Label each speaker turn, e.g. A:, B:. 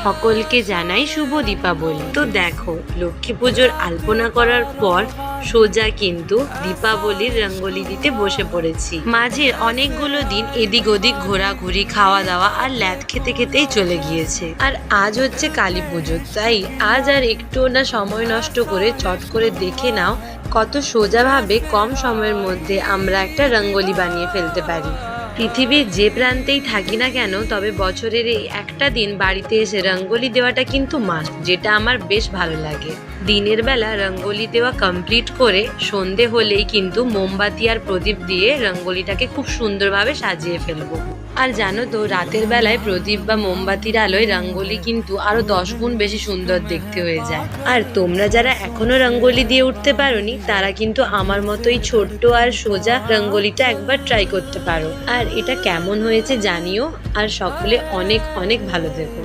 A: সকলকে জানাই শুভ দীপাবলি। তো দেখো, লক্ষ্মী পুজোর আলপনা করার পর সোজা কিন্তু দীপাবলির রঙ্গোলি দিতে বসে পড়েছি। মাঝের অনেকগুলো দিন এদিক ওদিক ঘোরাঘুরি, খাওয়া দাওয়া আর ল্যাদ খেতে খেতেই চলে গিয়েছে। আর আজ হচ্ছে কালী পুজো, তাই আজ আর একটুও না সময় নষ্ট করে চট করে দেখে নাও কত সোজাভাবে কম সময়ের মধ্যে আমরা একটা রঙ্গোলি বানিয়ে ফেলতে পারি। পৃথিবীর যে প্রান্তেই থাকি না কেন, তবে বছরের এই একটা দিন বাড়িতে এসে রঙ্গোলি দেওয়াটা কিন্তু মাস্ট, যেটা আমার বেশ ভালো লাগে। দিনের বেলা রঙ্গোলি দেওয়া কমপ্লিট করে সন্ধে হলেই কিন্তু মোমবাতি আর প্রদীপ দিয়ে রঙ্গোলিটাকে খুব সুন্দরভাবে সাজিয়ে ফেলবো। আর জানো তো, রাতের বেলায় প্রদীপ বা মোমবাতির আলোয় রঙ্গোলি কিন্তু আরো 10 গুণ বেশি সুন্দর দেখতে হয়ে যায়। আর তোমরা যারা এখনো রঙ্গোলি দিয়ে উঠতে পারোনি, তারা কিন্তু আমার মতোই ছোট্ট আর সোজা রঙ্গোলিটা একবার ট্রাই করতে পারো। আর এটা কেমন হয়েছে জানিও, আর সকলে অনেক অনেক ভালো থেকো।